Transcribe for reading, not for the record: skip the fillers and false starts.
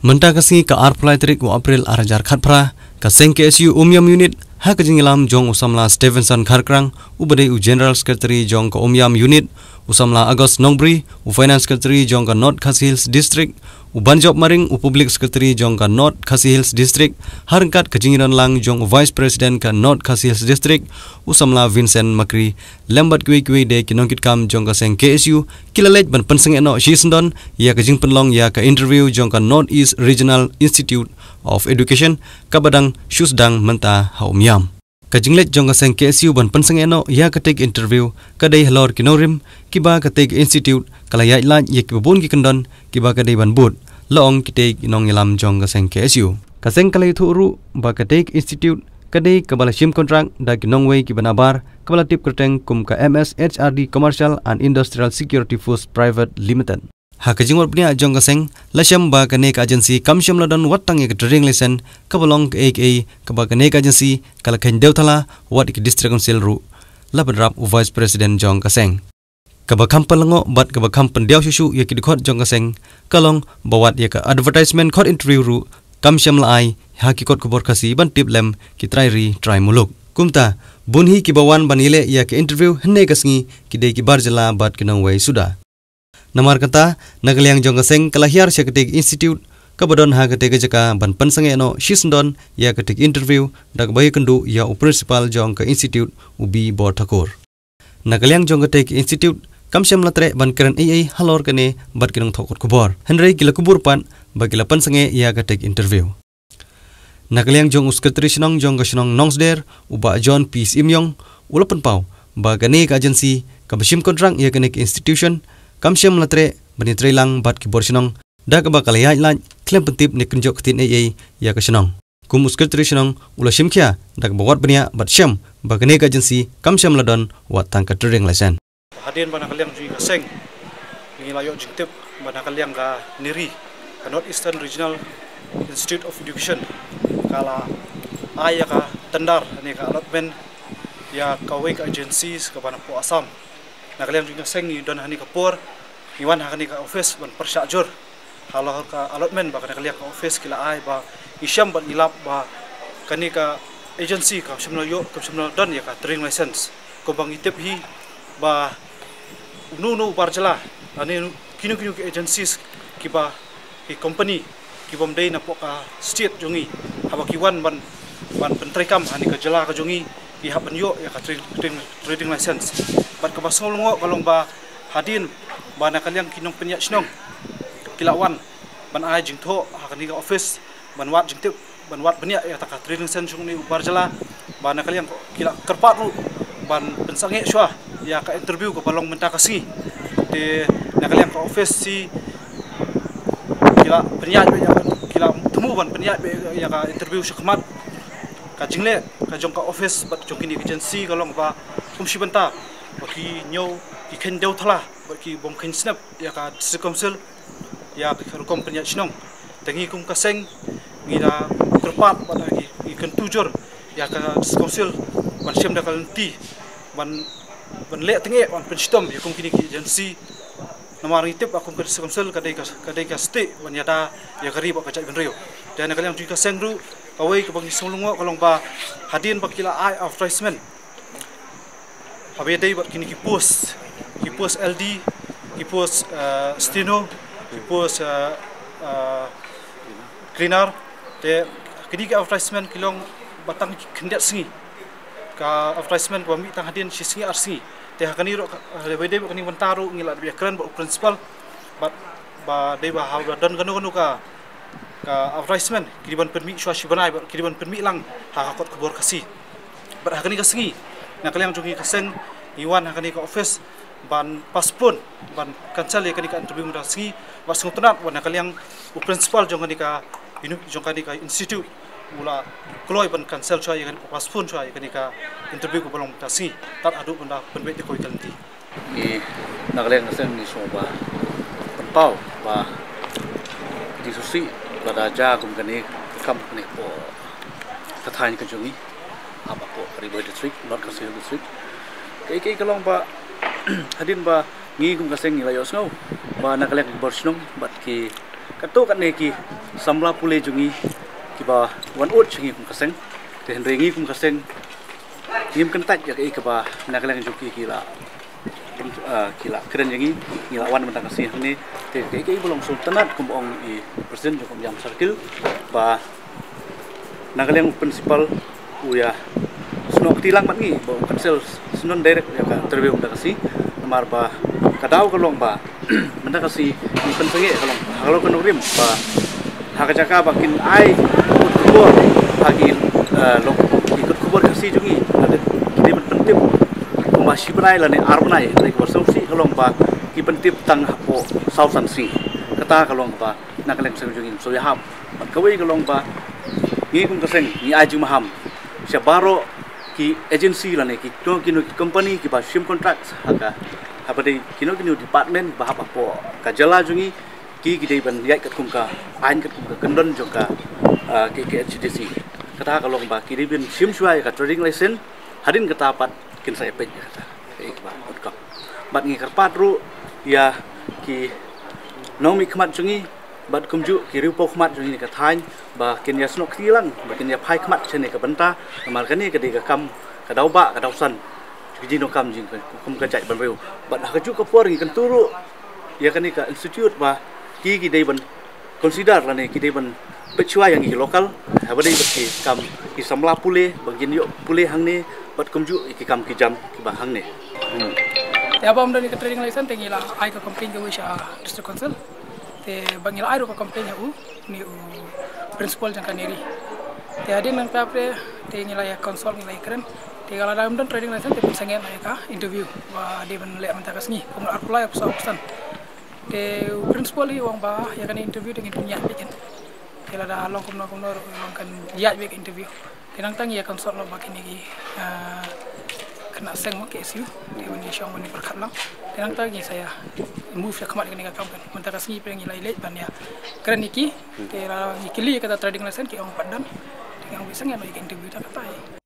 Menta kasi ka arpulai terik wa April arajar khatpra ka seng KSU Omyam unit ha ka jingilam jong usamla Stevenson Kharkrang ubade u General Secretary jong ka Omyam unit usamla August Nongbri u Finance Secretary jong ka North Khasi Hills District u Banjob Maring u Public Secretary jong ka North Khasi Hills District harangkat ka jingiran lang jong Vice President ka North Khasi Hills District usamla Vincent Makri lembat kui de kinongkit kam jong ka seng KSU kilalej ban penseng eno shisndon ya ka jing penlong ya ka interview jong ka North East Regional Institute of Education kabadang Shusdang menta haumyam kajinglet jong ka seng KSU ban penseng eno ya ka take interview kadai halor kinorim kiba ka take institute kala ya lan ye kibun ki kendon kiba kadai ban bud long ki take inong ilam jong ka seng KSU ka seng kala thuru ba ka take institute kadai kabala shim contract da kinong wei ki banabar kabala tip kerteng kum ka MSHRD Commercial and Industrial Security Force Private Limited ha kajingor pnia jong ka seng lasham ba ka nek agency kamsham ladon watang ye driving license kabalong ka AK kaba ka nek agency kala khen deuthala wat ki district council ru labadrap u vice president jong ka seng kaba kampalango bat kaba kampan diaw susu ye ki dikhot jong ka seng kalong bawat ye ka advertisement khot interview ru kamsham lai ha ki kot kubor kasi ban tip lem ki try muluk kumta bunhi ki bawan banile ya ke interview hne kasngi ki de ki barjala bat kinong wei suda namar kata nagaliang jong ka seng kalahiar seketik institute kabadon ha ketik jaka ban penseng eno shisndon ya ketik interview dak bai kendu ya u principal jong ka institute ubi bor thakur nagaliang jong ketik institute kamsham latre ban keren ai halor kane bat kinong thokot kubor henry kila kubur pan bagila penseng ya ketik interview nagaliang jong secretary sinong jong ka sinong nongsder uba John P Simyong ulapan pau ba kane ka agency kabashim contract ya kane institution kamsham latre bani trailang bat ki borsinong da ka bakal ya lan klem pentip ne kunjok tin ai ya ka sinong kum secretary sinong ula shimkhya da ka bawat bania bat sham ba kane ka agency kamsham ladon wat tangka trading license hadin bana kaliang ji ka seng ngi layo jiktip bana kaliang ka niri ka North Eastern Regional Institute of Education kala aya ka tendar ne ka allotment ya ka wek agencies ka bana po Assam nakaliang juga seng ni don hani kapur iwan hakani ka office ban persajur kalau ka allotment ba nakaliang ka office kila ai ba isyam ban ilap ba kani ka agency ka semno yo ka semno don ya ka training license ko bang itip hi ba nu barjala ani kinu ki agencies ki ba ki company ki bom dei na po ka state jongi haba ki wan ban pentrekam hani ka jala ka jongi ki haban yo ya ka trading license bat ka basong lungo kalong ba hadin ba nakaliang kinong penya sinong kilawan ban ai jingtho hakani ka office ban wat jingtip ban wat penya ya ta ka trading license ni barjala ba nakaliang kila kerpat ru ban pensange syah ya ka interview ka balong menta kasi de nakaliang ka office si kila penya ya kila temu ban penya ya ka interview syakmat ka jingle ka jong ka office bat jong kini agency kalong ba kumsi benta baki nyo ki ken deu thala baki bom ken snap ya ka council ya ka company sinong tangi kum ka seng ngira kerpat pada ki ken tujur ya ka council ban sem da kalenti ban le tengi ban penstom ya kum kini ki agency namar ngitip akum ke council kadai ka state ban yada ya kari ba ka cai benrio dan kalian juga seng ru kawai ke bang sulungo kalong ba hadin bakila ai advertisement habedai bat kini ki post LD ki post steno ki post cleaner te kini ki advertisement kilong batang kendat singi ka advertisement wa mi tang hadin si singi arsi te hakani ro habedai bat kini bantaru ngila bi keren ba principal ba dei ba hawda don ganu ka advertisement kiriban permit syuashi banai kiriban permit lang hakakot kubor kasi bat hakani ka singi nakaliang jongi ka seng iwan hakani ka office ban paspon ban cancel ya kani ka interview muda singi ba sungutunat wan nakaliang u principal jongani ka institute mula kloi ban cancel chwa ya kani paspon chwa ya kani ka interview ko balong ta singi tat adu benda penbet ko ikanti ni nakaliang ka seng ni so ba pau ba di susi pada jagum kani kam kani po tathain ka jongi apa po River District, North Khasi Hills District. Kay kalong ba hadin ba ngi kum kaseng ilayo sngo ba nakalek borsinong bat ki kato kan neki samla pule jungi kiba wan ut chingi kum kaseng ten rengi kum kaseng nim kan tak ya ke ba nagalang juki kila keren yang ini lawan mentang kasih ni ke belum sultanat kumbong i presiden Joko Jam Sarkil ba nagalang principal uya sunok tilang mat ni ba kansel sunon direct ya ka terbe mentang kasih namar ba kadau kalong ba mentang kasih ni pensenge kalau kan rim ba hakajaka bakin ai kubur hagin lok ikut kubur kasih jungi ada kini penting masih berai lah ni arnai lagi bersausi kalau apa kipentip tang hapo sausan si kata kalau apa nak lem sejungin so ya ham kawai kalau apa ni kum kaseng ni aju maham siabaro ki agency lah ni ki kino company ki ba sim contract haka apa dei kino department ba hapo kajala jungi ki dei ban yai kat kum ka ain kat kum ka kendon joka ke HDC kata kalau apa ki dei bin sim suai ka trading license hadin kata pat kin saya pej kata ikba outcome bat ngi karpat ru ya ki nomi khmat jungi bat kumju ki ripo khmat jungi ka thain ba kin ya snok tilang ba kin ya phai khmat chene ka banta mal kani ka de ka kam ka dau ba ka dau san ji no kam jing kum ka chai ban reu bat ka ju ka por ngi kan turu ya kani ka institute ba ki dei ban consider la ne ki dei ban pechua yang i lokal habade ki kam ki samla pule bagin yo pule hang ne bat kumju ki kam ki jam ki bahang ne ya bom dari trading license tengila ai ka complain ke wisha district council te bangila ai ro ka complain ya ni principal jang kaneri te adin nang papre tengila ya consult nilai keren te kala dalam dan trading license te pensangen ka interview wa de ban le manta kasni kum apply apa pesan te principal hi wang ba ya kan interview dengan punya bikin kala da long kum long kan ya bik interview tenang tang ya consult lo bakin lagi kena seng mak KSU di Indonesia mani perkat lang tenang tang saya move ya kemat dengan kampung mentara sini pengen ilai ban ya keren iki kira ikili kata trading license ki orang Padang dengan bisa ngai interview tak kata